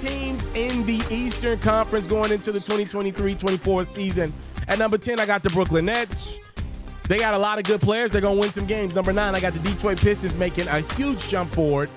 teams in the Eastern Conference going into the 2023-24 season. At number 10, I got the Brooklyn Nets. They got a lot of good players. They're going to win some games. Number 9, I got the Detroit Pistons making a huge jump forward.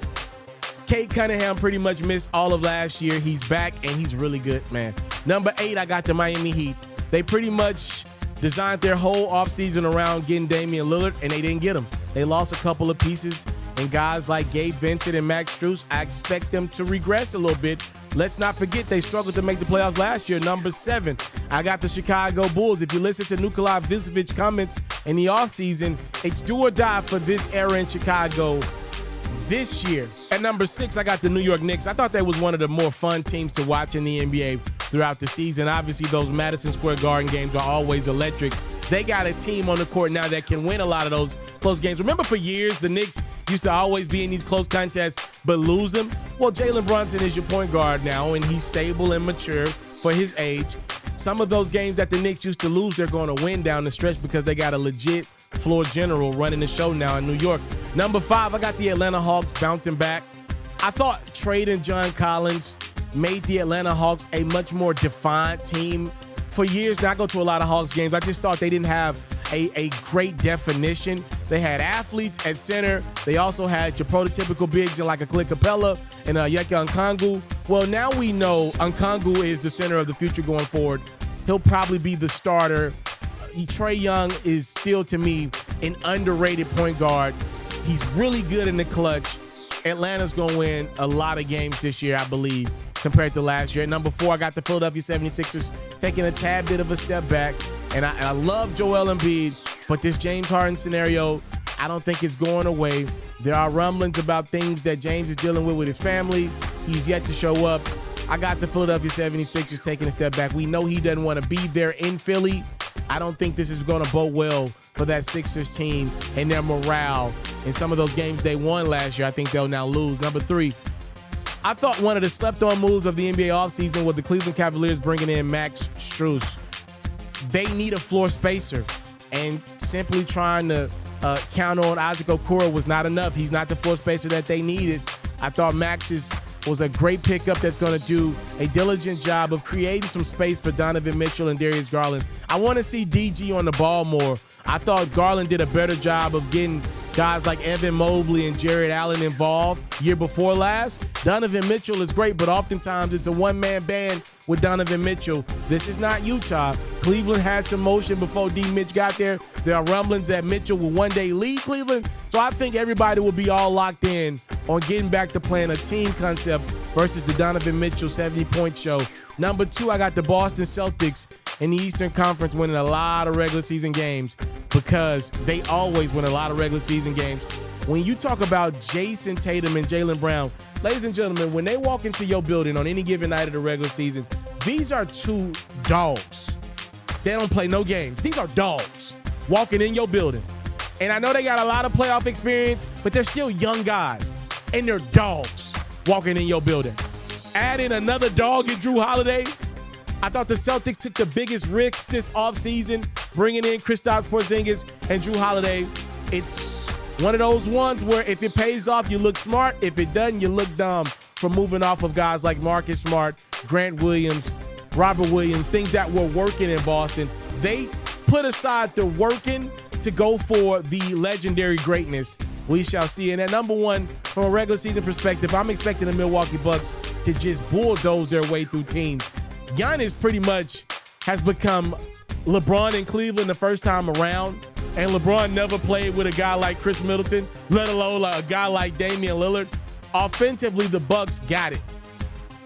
Kate Cunningham pretty much missed all of last year. He's back, and he's really good, man. Number 8, I got the Miami Heat. They pretty much designed their whole offseason around getting Damian Lillard, and they didn't get him. They lost a couple of pieces, and guys like Gabe Vincent and Max Strus, I expect them to regress a little bit. Let's not forget they struggled to make the playoffs last year. Number 7, I got the Chicago Bulls. If you listen to Nikola Vucevic comments in the offseason, it's do or die for this era in Chicago this year. At number 6, I got the New York Knicks. I thought that was one of the more fun teams to watch in the NBA throughout the season. Obviously, those Madison Square Garden games are always electric. They got a team on the court now that can win a lot of those close games. Remember for years, the Knicks used to always be in these close contests but lose them? Well, Jalen Brunson is your point guard now, and he's stable and mature for his age. Some of those games that the Knicks used to lose, they're going to win down the stretch because they got a legit floor general running the show now in New York. Number 5, I got the Atlanta Hawks bouncing back. I thought trading John Collins made the Atlanta Hawks a much more defined team. For years now, I go to a lot of Hawks games. I just thought they didn't have a great definition. They had athletes at center. They also had your prototypical bigs like a Clint Capella and Yeka Nkongu. Well, now we know Nkongu is the center of the future going forward. He'll probably be the starter. Trae Young is still, to me, an underrated point guard. He's really good in the clutch. Atlanta's going to win a lot of games this year, I believe, compared to last year. At number 4, I got the Philadelphia 76ers taking a tad bit of a step back. And I love Joel Embiid, but this James Harden scenario, I don't think it's going away. There are rumblings about things that James is dealing with his family. He's yet to show up. I got the Philadelphia 76ers taking a step back. We know he doesn't want to be there in Philly. I don't think this is going to bode well for that Sixers team and their morale. In some of those games they won last year, I think they'll now lose. Number 3, I thought one of the slept-on moves of the NBA offseason was the Cleveland Cavaliers bringing in Max Strus. They need a floor spacer, and simply trying to count on Isaac Okoro was not enough. He's not the floor spacer that they needed. I thought Max was a great pickup that's going to do a diligent job of creating some space for Donovan Mitchell and Darius Garland. I want to see DG on the ball more. I thought Garland did a better job of getting guys like Evan Mobley and Jared Allen involved year before last. Donovan Mitchell is great, but oftentimes it's a one-man band with Donovan Mitchell. This is not Utah. Cleveland had some motion before D. Mitch got there. There are rumblings that Mitchell will one day leave Cleveland. So I think everybody will be all locked in on getting back to playing a team concept versus the Donovan Mitchell 70-point show. Number 2, I got the Boston Celtics in the Eastern Conference winning a lot of regular season games because they always win a lot of regular season games. When you talk about Jason Tatum and Jaylen Brown, ladies and gentlemen, when they walk into your building on any given night of the regular season, these are two dogs. They don't play no games. These are dogs walking in your building. And I know they got a lot of playoff experience, but they're still young guys. And they're dogs walking in your building. Add in another dog in Drew Holiday. I thought the Celtics took the biggest risks this offseason, bringing in Kristaps Porzingis and Drew Holiday. It's one of those ones where if it pays off, you look smart. If it doesn't, you look dumb for moving off of guys like Marcus Smart, Grant Williams, Robert Williams, things that were working in Boston. They put aside the working to go for the legendary greatness. We shall see. And at number 1, from a regular season perspective, I'm expecting the Milwaukee Bucks to just bulldoze their way through teams. Giannis pretty much has become LeBron in Cleveland the first time around, and LeBron never played with a guy like Chris Middleton, let alone a guy like Damian Lillard. Offensively, the Bucks got it.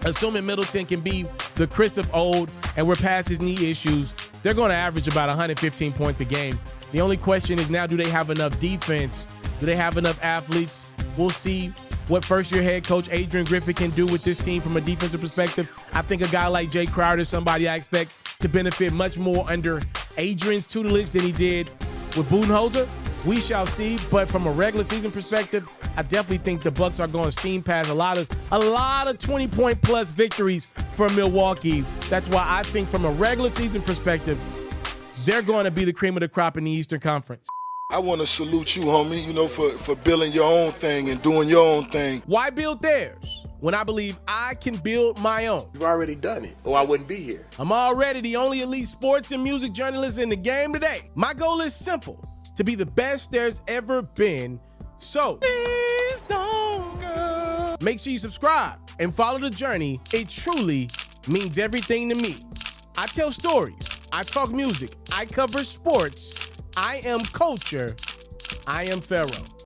Assuming Middleton can be the Chris of old and we're past his knee issues, they're going to average about 115 points a game. The only question is now, do they have enough defense? Do they have enough athletes? We'll see what first-year head coach Adrian Griffin can do with this team from a defensive perspective. I think a guy like Jay Crowder is somebody I expect to benefit much more under Adrian's tutelage than he did with Budenholzer. We shall see, but from a regular season perspective, I definitely think the Bucks are going to steam past a lot of 20-point plus victories for Milwaukee. That's why I think from a regular season perspective, they're going to be the cream of the crop in the Eastern Conference. I want to salute you, homie, for building your own thing and doing your own thing. Why build theirs? when I believe I can build my own. You've already done it, or I wouldn't be here. I'm already the only elite sports and music journalist in the game today. My goal is simple, to be the best there's ever been. So, please don't go. Make sure you subscribe and follow the journey. It truly means everything to me. I tell stories, I talk music, I cover sports, I am culture, I am Ferro.